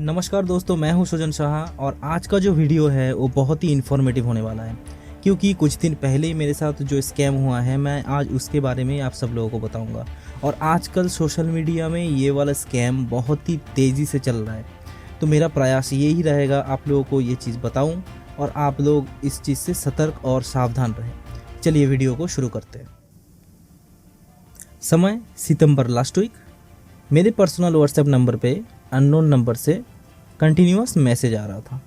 नमस्कार दोस्तों, मैं हूं सुजन शाह और आज का जो वीडियो है वो बहुत ही इन्फॉर्मेटिव होने वाला है क्योंकि कुछ दिन पहले ही मेरे साथ जो स्कैम हुआ है मैं आज उसके बारे में आप सब लोगों को बताऊंगा। और आजकल सोशल मीडिया में ये वाला स्कैम बहुत ही तेज़ी से चल रहा है, तो मेरा प्रयास यही रहेगा आप लोगों को ये चीज़ बताऊं और आप लोग इस चीज़ से सतर्क और सावधान रहें। चलिए वीडियो को शुरू करते हैं। समय सितंबर लास्ट वीक मेरे पर्सनल व्हाट्सएप नंबर पे अननोन नंबर से कंटिन्यूअस मैसेज आ रहा था।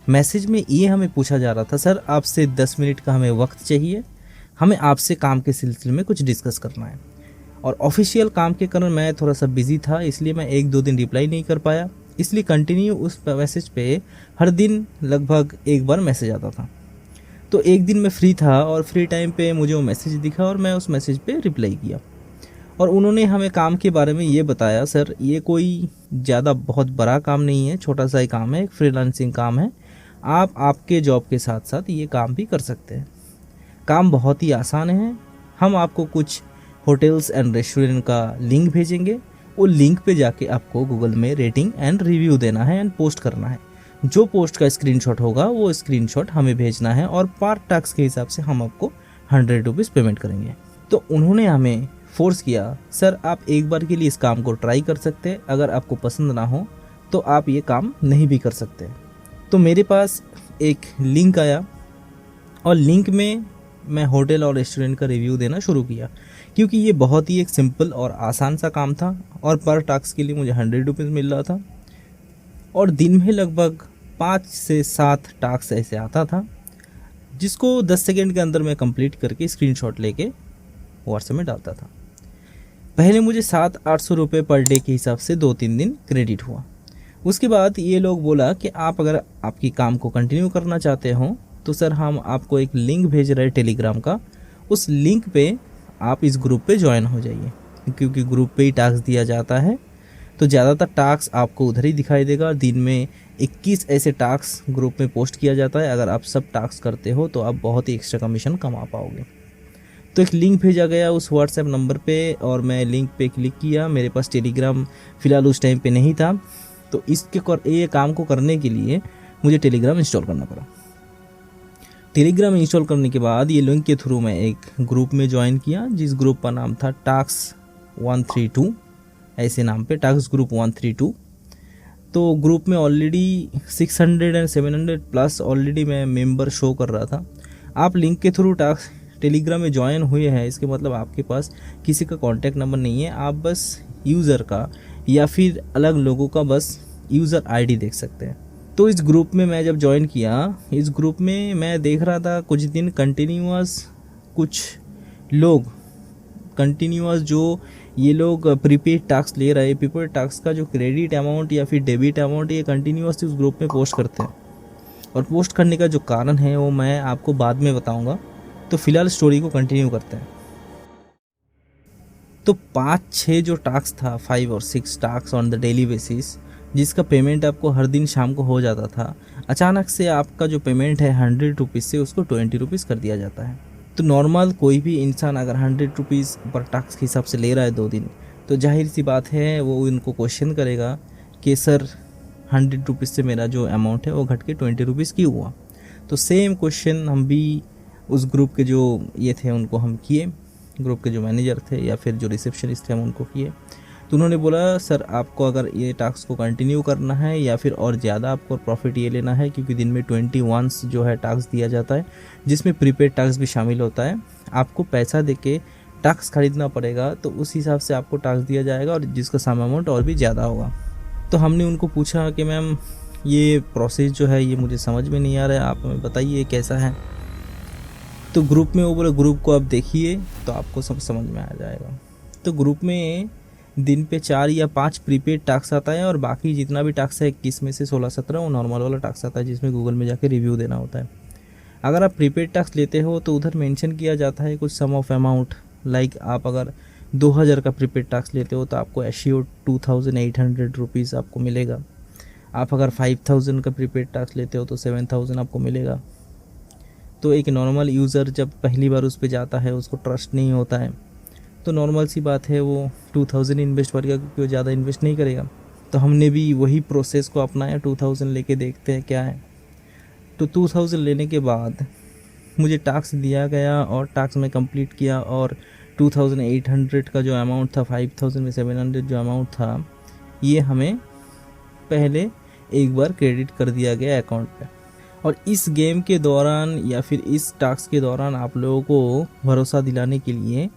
मैसेज में ये हमें पूछा जा रहा था, सर आपसे 10 मिनट का हमें वक्त चाहिए, हमें आपसे काम के सिलसिले में कुछ डिस्कस करना है। और ऑफिशियल काम के कारण मैं थोड़ा सा बिजी था, इसलिए मैं 1-2 दिन रिप्लाई नहीं कर पाया, इसलिए कंटिन्यू उस मैसेज पे हर दिन लगभग एक बार मैसेज आता था। तो एक दिन मैं फ्री था और फ्री टाइम पे मुझे वो मैसेज दिखा और मैं उस मैसेज पे रिप्लाई किया। और उन्होंने हमें काम के बारे में ये बताया, सर ये कोई ज़्यादा बहुत बड़ा काम नहीं है, छोटा सा ही काम है, एक फ्रीलांसिंग काम है, आप आपके जॉब के साथ साथ ये काम भी कर सकते हैं। काम बहुत ही आसान है, हम आपको कुछ होटल्स एंड रेस्टोरेंट का लिंक भेजेंगे, वो लिंक पे जाके आपको गूगल में रेटिंग एंड रिव्यू देना है एंड पोस्ट करना है। जो पोस्ट का स्क्रीनशॉट होगा वो स्क्रीनशॉट हमें भेजना है और पर टास्क के हिसाब से हम आपको 100 रुपीज़ पेमेंट करेंगे। तो उन्होंने हमें फोर्स किया, सर आप एक बार के लिए इस काम को ट्राई कर सकते हैं, अगर आपको पसंद ना हो तो आप ये काम नहीं भी कर सकते। तो मेरे पास एक लिंक आया और लिंक में मैं होटल और रेस्टोरेंट का रिव्यू देना शुरू किया क्योंकि ये बहुत ही एक सिंपल और आसान सा काम था और पर टास्क के लिए मुझे 100 रुपीज़ मिल रहा था। और दिन में लगभग 5 से 7 टास्क ऐसे आता था जिसको 10 सेकेंड के अंदर मैं कंप्लीट करके स्क्रीनशॉट लेके व्हाट्सएप में डालता था। पहले मुझे 700-800 रुपये पर डे के हिसाब से 2-3 दिन क्रेडिट हुआ। उसके बाद ये लोग बोला कि आप अगर आपकी काम को कंटिन्यू करना चाहते हो तो सर हम आपको एक लिंक भेज रहे हैं टेलीग्राम का, उस लिंक पे आप इस ग्रुप पे ज्वाइन हो जाइए क्योंकि ग्रुप पे ही टास्क दिया जाता है। तो ज़्यादातर टास्क आपको उधर ही दिखाई देगा। दिन में 21 ऐसे टास्क ग्रुप में पोस्ट किया जाता है, अगर आप सब टास्क करते हो तो आप बहुत ही एक्स्ट्रा कमीशन कमा पाओगे। तो एक लिंक भेजा गया उस व्हाट्सएप नंबर पे और मैं लिंक पे क्लिक किया। मेरे पास टेलीग्राम फ़िलहाल उस टाइम पे नहीं था, तो ये काम को करने के लिए मुझे टेलीग्राम इंस्टॉल करना पड़ा। टेलीग्राम इंस्टॉल करने के बाद ये लिंक के थ्रू मैं एक ग्रुप में ज्वाइन किया जिस ग्रुप का नाम था टास्क 132, ऐसे नाम पे टास्क ग्रुप 132। तो ग्रुप में ऑलरेडी 600 एंड 700 प्लस ऑलरेडी मैं मेंबर शो कर रहा था। आप लिंक के थ्रू टास्क टेलीग्राम में ज्वाइन हुए हैं, इसके मतलब आपके पास किसी का कॉन्टैक्ट नंबर नहीं है, आप बस यूज़र का या फिर अलग लोगों का बस यूज़र आईडी देख सकते हैं। तो इस ग्रुप में मैं जब ज्वाइन किया, इस ग्रुप में मैं देख रहा था कुछ दिन कंटिन्यूअस कुछ लोग जो ये लोग प्रीपेड टास्क ले रहे हैं, प्रीपेड टास्क का जो क्रेडिट अमाउंट या फिर डेबिट अमाउंट ये कंटिन्यूअस उस ग्रुप में पोस्ट करते हैं। और पोस्ट करने का जो कारण है वो मैं आपको बाद में बताऊँगा। तो फिलहाल स्टोरी को कंटिन्यू करते हैं। तो 5-6 जो टास्क था, 5 और 6 task on the daily basis, जिसका पेमेंट आपको हर दिन शाम को हो जाता था, अचानक से आपका जो पेमेंट है 100 रुपीज़ से उसको 20 रुपीज़ कर दिया जाता है। तो नॉर्मल कोई भी इंसान अगर 100 रुपीज़ पर टास्क के हिसाब से ले रहा है 2 दिन, तो जाहिर सी बात है वो उनको क्वेश्चन करेगा कि सर 100 रुपीज़ से मेरा जो अमाउंट है वो घट के 20 रुपीज़ क्यों हुआ। तो सेम क्वेश्चन हम भी उस ग्रुप के जो ये थे उनको हम किए, ग्रुप के जो मैनेजर थे या फिर जो रिसेप्शनिस्ट थे हम उनको किए। तो उन्होंने बोला, सर आपको अगर ये टास्क को कंटिन्यू करना है या फिर और ज़्यादा आपको प्रॉफिट ये लेना है, क्योंकि दिन में 21 जो है टास्क दिया जाता है जिसमें प्रीपेड टास्क भी शामिल होता है, आपको पैसा देके टास्क खरीदना पड़ेगा, तो उस हिसाब से आपको टास्क दिया जाएगा और जिसका सम अमाउंट और भी ज़्यादा होगा। तो हमने उनको पूछा कि मैम ये प्रोसेस जो है ये मुझे समझ में नहीं आ रहा है, आप हमें बताइए कैसा है। तो ग्रुप में वो बोले, ग्रुप को आप देखिए तो आपको सब समझ में आ जाएगा। तो ग्रुप में दिन पे 4 या 5 प्रीपेड टास्क आता है और बाकी जितना भी टास्क है 21 में से 16-17 वो नॉर्मल वाला टास्क आता है जिसमें गूगल में जाके रिव्यू देना होता है। अगर आप प्रीपेड टास्क लेते हो तो उधर मेंशन किया जाता है कुछ सम ऑफ अमाउंट, लाइक आप अगर 2000 का प्रीपेड टास्क लेते हो तो आपको एश्योर्ड 2800 रुपीज़ आपको मिलेगा। आप अगर 5000 का प्रीपेड टास्क लेते हो तो 7000 आपको मिलेगा। तो एक नॉर्मल यूज़र जब पहली बार उस पर जाता है उसको ट्रस्ट नहीं होता है, तो नॉर्मल सी बात है वो 2000 इन्वेस्ट करेगा क्योंकि वो ज़्यादा इन्वेस्ट नहीं करेगा। तो हमने भी वही प्रोसेस को अपनाया, 2000 लेके देखते हैं क्या है। तो 2000 लेने के बाद मुझे टास्क दिया गया और टास्क में कंप्लीट किया, और 2800 का जो अमाउंट था, 5000 में 700 जो अमाउंट था, ये हमें पहले एक बार क्रेडिट कर दिया गया अकाउंट पे। और इस गेम के दौरान या फिर इस टास्क के दौरान आप लोगों को भरोसा दिलाने के लिए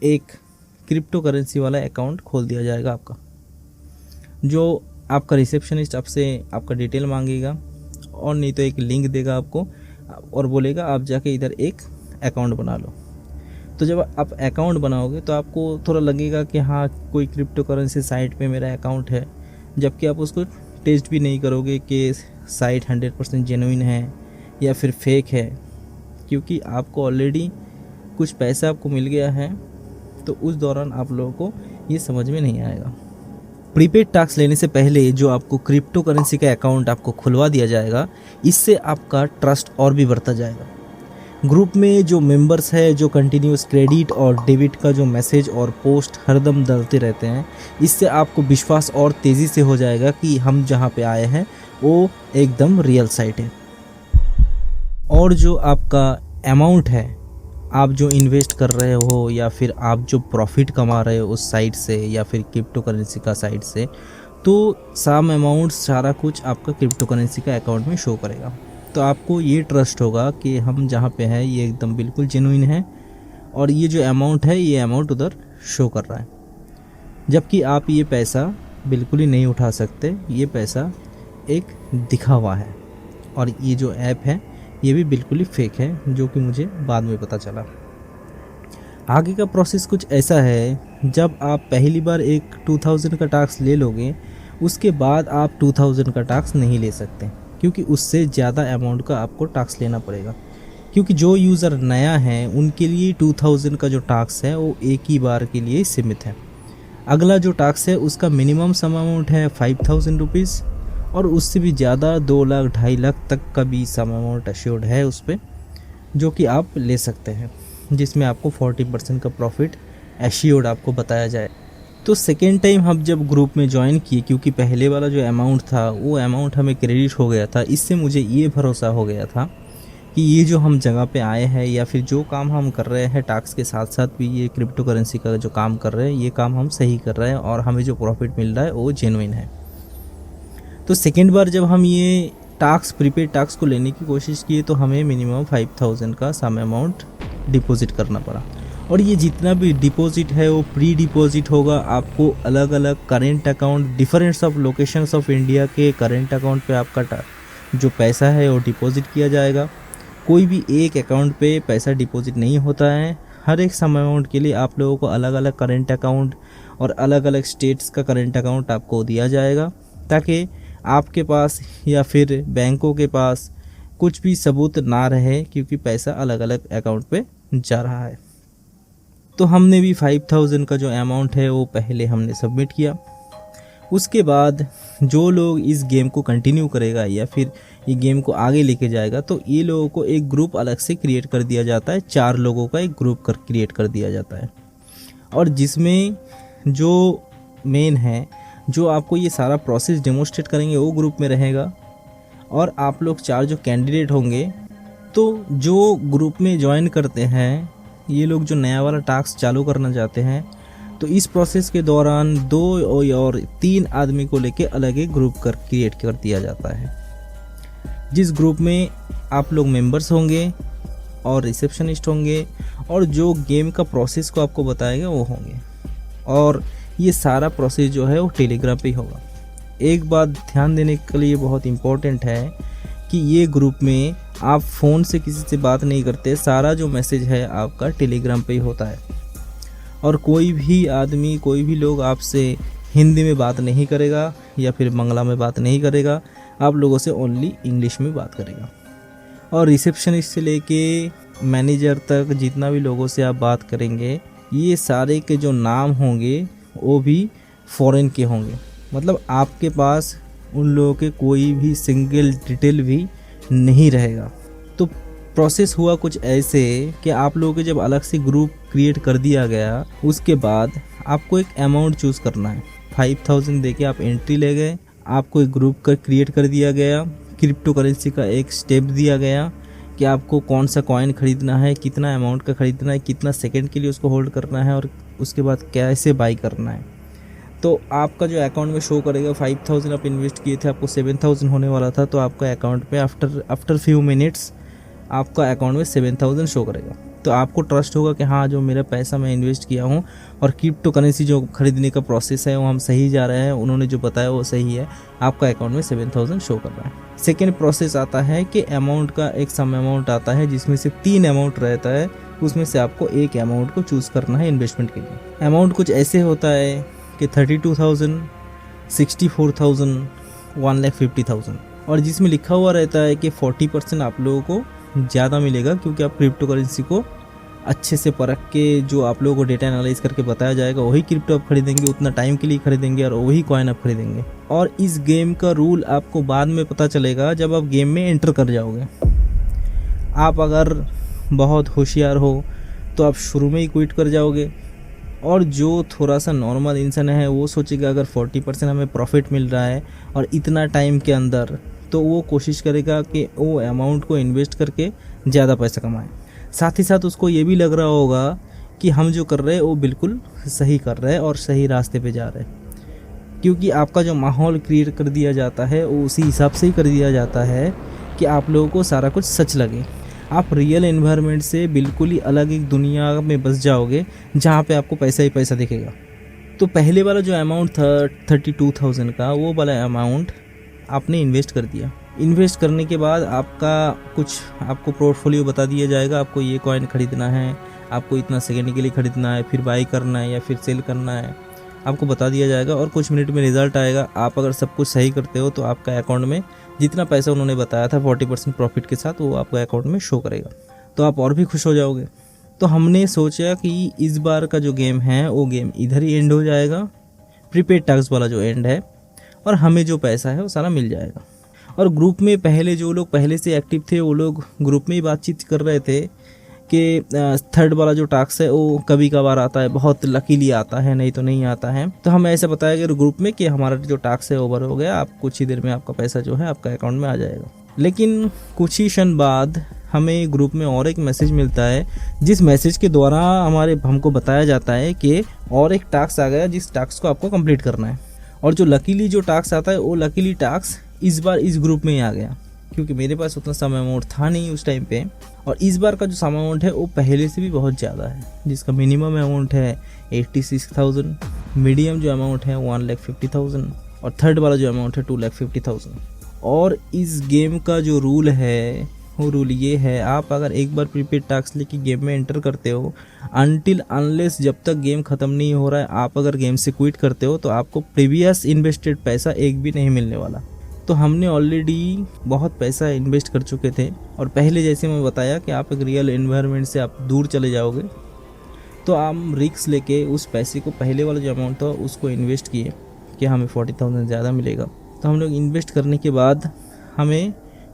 एक क्रिप्टो करेंसी वाला अकाउंट खोल दिया जाएगा आपका, जो आपका रिसेप्शनिस्ट आपसे आपका डिटेल मांगेगा, और नहीं तो एक लिंक देगा आपको और बोलेगा आप जाके इधर एक अकाउंट बना लो। तो जब आप अकाउंट बनाओगे तो आपको थोड़ा लगेगा कि हाँ कोई क्रिप्टो करेंसी साइट पे मेरा अकाउंट है, जबकि आप उसको टेस्ट भी नहीं करोगे कि साइट 100% जेन्युइन है या फिर फेक है, क्योंकि आपको ऑलरेडी कुछ पैसा आपको मिल गया है। तो उस दौरान आप लोगों को ये समझ में नहीं आएगा। प्रीपेड टास्क लेने से पहले जो आपको क्रिप्टो करेंसी का अकाउंट आपको खुलवा दिया जाएगा, इससे आपका ट्रस्ट और भी बढ़ता जाएगा। ग्रुप में जो मेंबर्स है, जो कंटिन्यूस क्रेडिट और डेबिट का जो मैसेज और पोस्ट हरदम डालते रहते हैं, इससे आपको विश्वास और तेज़ी से हो जाएगा कि हम जहाँ पे आए हैं वो एकदम रियल साइट है। और जो आपका अमाउंट है, आप जो इन्वेस्ट कर रहे हो या फिर आप जो प्रॉफिट कमा रहे हो उस साइट से या फिर क्रिप्टो करेंसी का साइट से, तो सम अमाउंट सारा कुछ आपका क्रिप्टो करेंसी का अकाउंट में शो करेगा। तो आपको ये ट्रस्ट होगा कि हम जहाँ पे हैं ये एकदम बिल्कुल जेन्युइन है, और ये जो अमाउंट है ये अमाउंट उधर शो कर रहा है। जबकि आप ये पैसा बिल्कुल ही नहीं उठा सकते, ये पैसा एक दिखावा है, और ये जो ऐप है ये भी बिल्कुल ही फेक है, जो कि मुझे बाद में पता चला। आगे का प्रोसेस कुछ ऐसा है, जब आप पहली बार एक 2000 का टास्क ले लोगे, उसके बाद आप 2000 का टास्क नहीं ले सकते, क्योंकि उससे ज़्यादा अमाउंट का आपको टास्क लेना पड़ेगा। क्योंकि जो यूज़र नया है उनके लिए 2000 का जो टास्क है वो एक ही बार के लिए सीमित है। अगला जो टास्क है उसका मिनिमम सम अमाउंट है 5000 रुपीज़, और उससे भी ज़्यादा 2 लाख 2.5 लाख तक का भी सम अमाउंट अश्योर्ड है उस पर, जो कि आप ले सकते हैं, जिसमें आपको 40% का प्रॉफिट एश्योर्ड आपको बताया जाए। तो सेकेंड टाइम हम जब ग्रुप में ज्वाइन किए, क्योंकि पहले वाला जो अमाउंट था वो अमाउंट हमें क्रेडिट हो गया था, इससे मुझे ये भरोसा हो गया था कि ये जो हम जगह पे आए हैं या फिर जो काम हम कर रहे हैं टास्क के साथ साथ भी ये क्रिप्टो करेंसी का जो काम कर रहे हैं ये काम हम सही कर रहे हैं, और हमें जो प्रॉफिट मिल रहा है वो जेन्युइन है। तो सेकेंड बार जब हम ये टास्क प्रीपेड टास्क को लेने की कोशिश किए तो हमें मिनिमम 5000 का सम अमाउंट डिपॉजिट करना पड़ा, और ये जितना भी डिपॉजिट है वो प्री डिपॉजिट होगा। आपको अलग अलग current account different of locations of India के करेंट अकाउंट पे आपका जो पैसा है वो डिपॉजिट किया जाएगा। कोई भी एक अकाउंट पे पैसा डिपॉजिट नहीं होता है, हर एक सम अमाउंट के लिए आप लोगों को अलग अलग करेंट अकाउंट और अलग अलग स्टेट्स का करेंट अकाउंट आपको दिया जाएगा, ताकि आपके पास या फिर बैंकों के पास कुछ भी सबूत ना रहे, क्योंकि पैसा अलग अलग अकाउंट पे जा रहा है। तो हमने भी 5000 का जो अमाउंट है वो पहले हमने सबमिट किया। उसके बाद जो लोग इस गेम को कंटिन्यू करेगा या फिर ये गेम को आगे लेके जाएगा, तो ये लोगों को एक ग्रुप अलग से क्रिएट कर दिया जाता है। 4 लोगों का एक ग्रुप क्रिएट कर दिया जाता है, और जिसमें जो मेन है जो आपको ये सारा प्रोसेस डेमोस्ट्रेट करेंगे वो ग्रुप में रहेगा। और आप लोग 4 जो कैंडिडेट होंगे, तो जो ग्रुप में ज्वाइन करते हैं ये लोग जो नया वाला टास्क चालू करना चाहते हैं, तो इस प्रोसेस के दौरान 2 और 3 आदमी को लेके अलग एक ग्रुप क्रिएट कर दिया जाता है, जिस ग्रुप में आप लोग मेंबर्स होंगे और रिसेप्शनिस्ट होंगे, और जो गेम का प्रोसेस को आपको बताएगा वो होंगे। और ये सारा प्रोसेस जो है वो टेलीग्राम पे ही होगा। एक बात ध्यान देने के लिए बहुत इम्पोर्टेंट है कि ये ग्रुप में आप फ़ोन से किसी से बात नहीं करते, सारा जो मैसेज है आपका टेलीग्राम पे ही होता है। और कोई भी आदमी, कोई भी लोग आपसे हिंदी में बात नहीं करेगा या फिर बांग्ला में बात नहीं करेगा, आप लोगों से ओनली इंग्लिश में बात करेगा। और रिसेप्शनिस्ट से लेके मैनेजर तक जितना भी लोगों से आप बात करेंगे, ये सारे के जो नाम होंगे वो भी फॉरेन के होंगे, मतलब आपके पास उन लोगों के कोई भी सिंगल डिटेल भी नहीं रहेगा। तो प्रोसेस हुआ कुछ ऐसे कि आप लोगों के जब अलग से ग्रुप क्रिएट कर दिया गया, उसके बाद आपको एक अमाउंट चूज़ करना है। 5000 देके आप एंट्री ले गए, आपको एक ग्रुप का क्रिएट कर दिया गया, क्रिप्टो करेंसी का एक स्टेप दिया गया कि आपको कौन सा कॉइन खरीदना है, कितना अमाउंट का खरीदना है, कितना सेकंड के लिए उसको होल्ड करना है और उसके बाद कैसे बाई करना है। तो आपका जो अकाउंट में शो करेगा 5000 आप इन्वेस्ट किए थे, आपको 7000 होने वाला था, तो आपका अकाउंट में आफ्टर फ्यू मिनट्स आपका अकाउंट में 7000 शो करेगा। तो आपको ट्रस्ट होगा कि हाँ, जो मेरा पैसा मैं इन्वेस्ट किया हूँ और क्रिप्टो करेंसी जो खरीदने का प्रोसेस है वो हम सही जा रहे हैं, उन्होंने जो बताया वो सही है, आपका अकाउंट में 7000 शो कर रहा है। सेकेंड प्रोसेस आता है कि अमाउंट का एक सम अमाउंट आता है जिसमें से 3 अमाउंट रहता है, उसमें से आपको एक अमाउंट को चूज़ करना है इन्वेस्टमेंट के लिए। अमाउंट कुछ ऐसे होता है कि 32,000, 64,000, 1,50,000 और जिसमें लिखा हुआ रहता है कि 40% आप लोगों को ज़्यादा मिलेगा क्योंकि आप क्रिप्टो करेंसी को अच्छे से परख के जो आप लोगों को डेटा एनालाइज करके बताया जाएगा वही क्रिप्टो आप खरीदेंगे, उतना टाइम के लिए खरीदेंगे और वही कॉइन आप खरीदेंगे। और इस गेम का रूल आपको बाद में पता चलेगा जब आप गेम में एंटर कर जाओगे। आप अगर बहुत होशियार हो तो आप शुरू में ही क्विट कर जाओगे, और जो थोड़ा सा नॉर्मल इंसान है वो सोचेगा अगर 40% हमें प्रॉफिट मिल रहा है और इतना टाइम के अंदर, तो वो कोशिश करेगा कि वो अमाउंट को इन्वेस्ट करके ज़्यादा पैसा कमाए। साथ ही साथ उसको ये भी लग रहा होगा कि हम जो कर रहे हैं वो बिल्कुल सही कर रहे हैं और सही रास्ते पे जा रहे हैं, क्योंकि आपका जो माहौल क्रिएट कर दिया जाता है वो उसी हिसाब से ही कर दिया जाता है कि आप लोगों को सारा कुछ सच लगे। आप रियल एनवायरनमेंट से बिल्कुल ही अलग एक दुनिया में बस जाओगे जहाँ पे आपको पैसा ही पैसा दिखेगा। तो पहले वाला जो अमाउंट था 32,000 का, वो वाला अमाउंट आपने इन्वेस्ट कर दिया। इन्वेस्ट करने के बाद आपको पोर्टफोलियो बता दिया जाएगा, आपको ये कॉइन खरीदना है, आपको इतना सेकेंड के लिए खरीदना है, फिर बाई करना है या फिर सेल करना है, आपको बता दिया जाएगा और कुछ मिनट में रिजल्ट आएगा। आप अगर सब कुछ सही करते हो तो आपका अकाउंट में जितना पैसा उन्होंने बताया था 40% प्रॉफिट के साथ वो आपका अकाउंट में शो करेगा, तो आप और भी खुश हो जाओगे। तो हमने सोचा कि इस बार का जो गेम है वो गेम इधर ही एंड हो जाएगा, प्रीपेड टैक्स वाला जो एंड है, और हमें जो पैसा है वो सारा मिल जाएगा। और ग्रुप में पहले जो लोग पहले से एक्टिव थे वो लोग ग्रुप में ही बातचीत कर रहे थे कि थर्ड वाला जो टास्क है वो कभी कभार आता है, बहुत लकीली आता है, नहीं तो नहीं आता है। तो हमें ऐसा बताया गया ग्रुप में कि हमारा जो टास्क है ओवर हो गया, आप कुछ ही देर में आपका पैसा जो है आपका अकाउंट में आ जाएगा। लेकिन कुछ ही क्षण बाद हमें ग्रुप में और एक मैसेज मिलता है, जिस मैसेज के द्वारा हमको बताया जाता है कि और एक टास्क आ गया जिस टास्क को आपको कंप्लीट करना है। और जो लकीली जो टास्क आता है वो लकीली टास्क इस बार इस ग्रुप में ही आ गया, क्योंकि मेरे पास उतना सम अमाउंट था नहीं उस टाइम पे, और इस बार का जो सम अमाउंट है वो पहले से भी बहुत ज़्यादा है, जिसका मिनिमम अमाउंट है 86,000, मीडियम जो अमाउंट है 1,50,000 और थर्ड वाला जो अमाउंट है 2,50,000। और इस गेम का जो रूल है वो रूल ये है, आप अगर एक बार प्रीपेड टास्क लेके गेम में एंटर करते हो, अनटिल अनलेस जब तक गेम ख़त्म नहीं हो रहा है, आप अगर गेम से क्विट करते हो तो आपको प्रीवियस इन्वेस्टेड पैसा एक भी नहीं मिलने वाला। तो हमने ऑलरेडी बहुत पैसा इन्वेस्ट कर चुके थे, और पहले जैसे मैं बताया कि आप एक रियल एनवायरनमेंट से आप दूर चले जाओगे, तो हम रिस्क लेके उस पैसे को, पहले वाला जो अमाउंट था उसको इन्वेस्ट किए कि हमें 40,000 ज़्यादा मिलेगा। तो हम लोग इन्वेस्ट करने के बाद हमें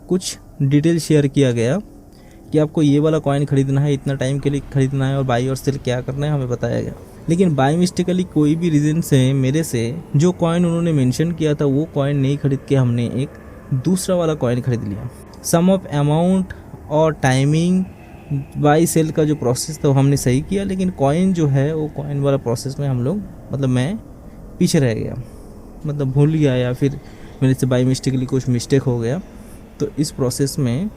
कुछ डिटेल शेयर किया गया कि आपको ये वाला कॉइन खरीदना है, इतना टाइम के लिए खरीदना है और बाई और सेल क्या करना है हमें बताया गया। लेकिन बाई मिस्टेकली कोई भी रीज़न से मेरे से जो कॉइन उन्होंने मेंशन किया था वो कॉइन नहीं खरीद के हमने एक दूसरा वाला कॉइन खरीद लिया। सम ऑफ अमाउंट और टाइमिंग बाई सेल का जो प्रोसेस था वो हमने सही किया, लेकिन कॉइन जो है वो कॉइन वाला प्रोसेस में हम लोग मैं पीछे रह गया, भूल गया या फिर मेरे से बाई मिस्टेकली कुछ मिस्टेक हो गया। तो इस प्रोसेस में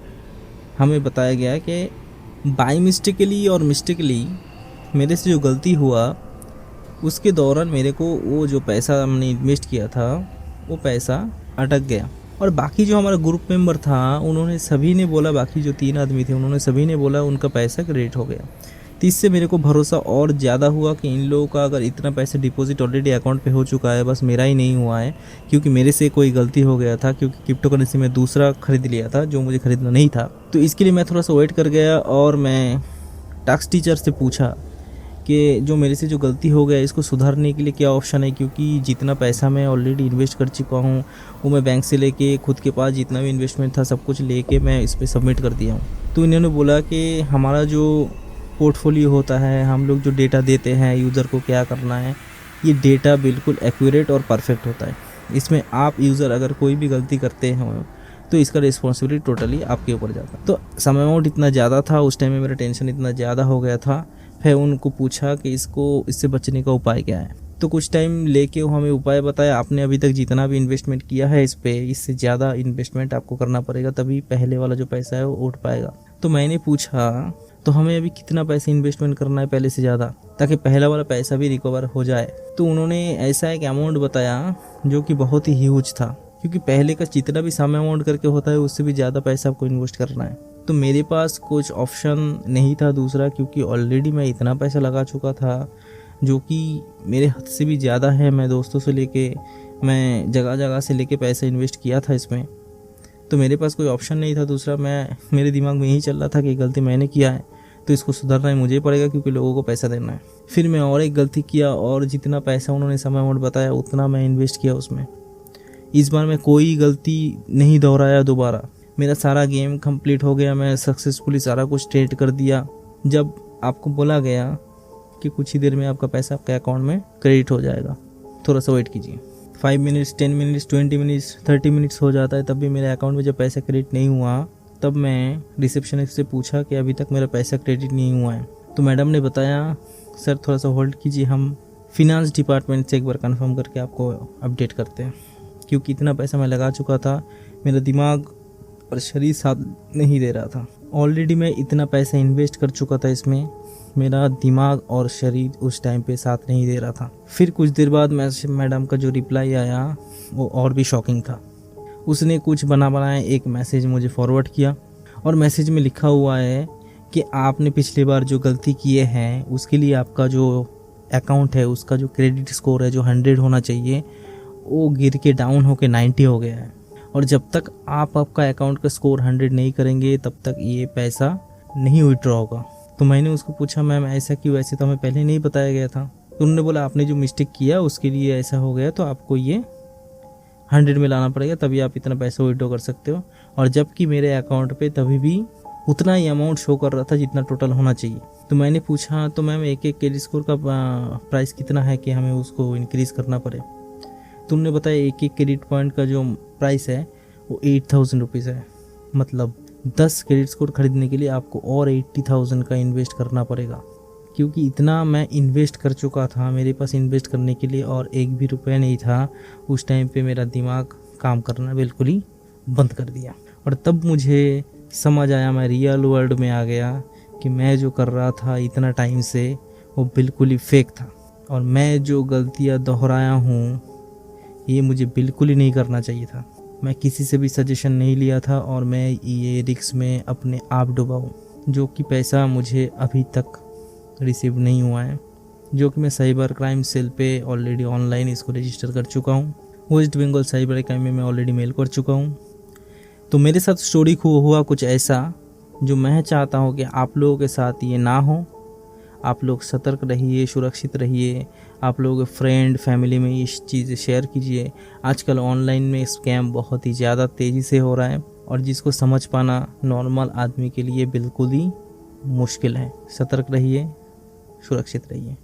हमें बताया गया कि बाई मिस्टेकली और मिस्टेकली मेरे से जो गलती हुआ उसके दौरान मेरे को वो जो पैसा हमने इन्वेस्ट किया था वो पैसा अटक गया। और बाकी जो हमारा ग्रुप मेंबर था उन्होंने सभी ने बोला, बाकी जो 3 आदमी थे उन्होंने सभी ने बोला उनका पैसा क्रेडिट हो गया। तो इससे मेरे को भरोसा और ज़्यादा हुआ कि इन लोगों का अगर इतना पैसा डिपॉजिट ऑलरेडी अकाउंट पे हो चुका है, बस मेरा ही नहीं हुआ है, क्योंकि मेरे से कोई गलती हो गया था, क्योंकि क्रिप्टो करेंसी में दूसरा खरीद लिया था जो मुझे खरीदना नहीं था। तो इसके लिए मैं थोड़ा सा वेट कर गया और मैं टैक्स टीचर से पूछा कि जो मेरे से जो गलती हो गया इसको सुधारने के लिए क्या ऑप्शन है, क्योंकि जितना पैसा मैं ऑलरेडी इन्वेस्ट कर चुका हूँ वो मैं बैंक से लेके खुद के पास जितना भी इन्वेस्टमेंट था सब कुछ लेके मैं इस पर सबमिट कर दिया हूँ। तो इन्होंने बोला कि हमारा जो पोर्टफोलियो होता है, हम लोग जो डेटा देते हैं यूज़र को क्या करना है, ये डेटा बिल्कुल एक्यूरेट और परफेक्ट होता है। इसमें आप यूज़र अगर कोई भी गलती करते हो तो इसका रिस्पॉन्सिबिलिटी टोटली आपके ऊपर जाता है। तो समय अमाउंट इतना ज़्यादा था, उस टाइम में मेरा टेंशन इतना ज़्यादा हो गया था। फिर उनको पूछा कि इससे बचने का उपाय क्या है। तो कुछ टाइम लेके वो हमें उपाय बताया। आपने अभी तक जितना भी इन्वेस्टमेंट किया है इस पे, इससे ज़्यादा इन्वेस्टमेंट आपको करना पड़ेगा, तभी पहले वाला जो पैसा है वो उठ पाएगा। तो मैंने पूछा तो हमें अभी कितना पैसा इन्वेस्टमेंट करना है पहले से ज़्यादा, ताकि पहला वाला पैसा भी रिकवर हो जाए। तो उन्होंने ऐसा एक अमाउंट बताया जो कि बहुत ही ह्यूज था, क्योंकि पहले का जितना भी सम अमाउंट करके होता है उससे भी ज़्यादा पैसा आपको इन्वेस्ट करना है। तो मेरे पास कुछ ऑप्शन नहीं था दूसरा, क्योंकि ऑलरेडी मैं इतना पैसा लगा चुका था जो कि मेरे हद से भी ज़्यादा है। मैं दोस्तों से लेके, मैं जगह जगह से लेके पैसा इन्वेस्ट किया था इसमें। तो मेरे पास कोई ऑप्शन नहीं था दूसरा। मेरे दिमाग में यही चल रहा था कि गलती मैंने किया है तो इसको सुधारना ही मुझे पड़ेगा, क्योंकि लोगों को पैसा देना है। फिर मैं और एक गलती किया और जितना पैसा उन्होंने समय अमाउंट बताया उतना मैं इन्वेस्ट किया उसमें। इस बार मैं कोई गलती नहीं दोहराया दोबारा। मेरा सारा गेम कंप्लीट हो गया, मैं सक्सेसफुली सारा कुछ ट्रेड कर दिया। जब आपको बोला गया कि कुछ ही देर में आपका पैसा आपके अकाउंट में क्रेडिट हो जाएगा, थोड़ा सा वेट कीजिए। 5 मिनट्स, 10 मिनट्स, 20 मिनट्स, 30 मिनट्स हो जाता है, तब भी मेरे अकाउंट में जब पैसा क्रेडिट नहीं हुआ, तब मैं रिसेप्शनिस्ट से पूछा कि अभी तक मेरा पैसा क्रेडिट नहीं हुआ है। तो मैडम ने बताया सर थोड़ा सा होल्ड कीजिए, हम फिनांस डिपार्टमेंट से एक बार कंफर्म करके आपको अपडेट करते हैं। क्योंकि इतना पैसा मैं लगा चुका था, मेरा दिमाग और शरीर साथ नहीं दे रहा था। ऑलरेडी मैं इतना पैसा इन्वेस्ट कर चुका था इसमें, मेरा दिमाग और शरीर उस टाइम पे साथ नहीं दे रहा था। फिर कुछ देर बाद मैडम का जो रिप्लाई आया वो और भी शॉकिंग था। उसने कुछ बनाया एक मैसेज मुझे फॉरवर्ड किया, और मैसेज में लिखा हुआ है कि आपने पिछली बार जो गलती किए हैं उसके लिए आपका जो अकाउंट है उसका जो क्रेडिट स्कोर है जो 100 होना चाहिए वो गिर के डाउन होके 90 हो गया है, और जब तक आपका अकाउंट का स्कोर 100 नहीं करेंगे तब तक ये पैसा नहीं विड्रॉ होगा। तो मैंने उसको पूछा मैम ऐसा क्यों, ऐसे तो हमें पहले नहीं बताया गया था। तो उन्होंने बोला आपने जो मिस्टेक किया उसके लिए ऐसा हो गया, तो आपको ये 100 में लाना पड़ेगा, तभी आप इतना पैसा विड्रॉ कर सकते हो। और जबकि मेरे अकाउंट पे तभी भी उतना ही अमाउंट शो कर रहा था जितना टोटल होना चाहिए। तो मैंने पूछा तो मैम एक क्रेडिट स्कोर का प्राइस कितना है कि हमें उसको इंक्रीज़ करना पड़े। तो उन्होंने बताया एक क्रेडिट पॉइंट का जो प्राइस है वो 8000 रुपीज़ है, मतलब 10 क्रेडिट स्कोर खरीदने के लिए आपको और 80,000 का इन्वेस्ट करना पड़ेगा। क्योंकि इतना मैं इन्वेस्ट कर चुका था, मेरे पास इन्वेस्ट करने के लिए और एक भी रुपया नहीं था। उस टाइम पे मेरा दिमाग काम करना बिल्कुल ही बंद कर दिया, और तब मुझे समझ आया, मैं रियल वर्ल्ड में आ गया कि मैं जो कर रहा था इतना टाइम से वो बिल्कुल ही फेक था, और मैं जो गलतियाँ दोहराया हूँ ये मुझे बिल्कुल ही नहीं करना चाहिए था। मैं किसी से भी सजेशन नहीं लिया था और मैं ये रिस्क में अपने आप डूबा हूँ, जो कि पैसा मुझे अभी तक रिसीव नहीं हुआ है, जो कि मैं साइबर क्राइम सेल पे ऑलरेडी ऑनलाइन इसको रजिस्टर कर चुका हूँ। वेस्ट बंगाल साइबर क्राइम में मैं ऑलरेडी मेल कर चुका हूँ। तो मेरे साथ स्टोरी हुआ कुछ ऐसा जो मैं चाहता हूँ कि आप लोगों के साथ ये ना हो। आप लोग सतर्क रहिए, सुरक्षित रहिए, आप लोग फ्रेंड फैमिली में इस चीज़ शेयर कीजिए। आजकल ऑनलाइन में स्कैम बहुत ही ज़्यादा तेज़ी से हो रहा है, और जिसको समझ पाना नॉर्मल आदमी के लिए बिल्कुल ही मुश्किल है। सतर्क रहिए, सुरक्षित रहिए।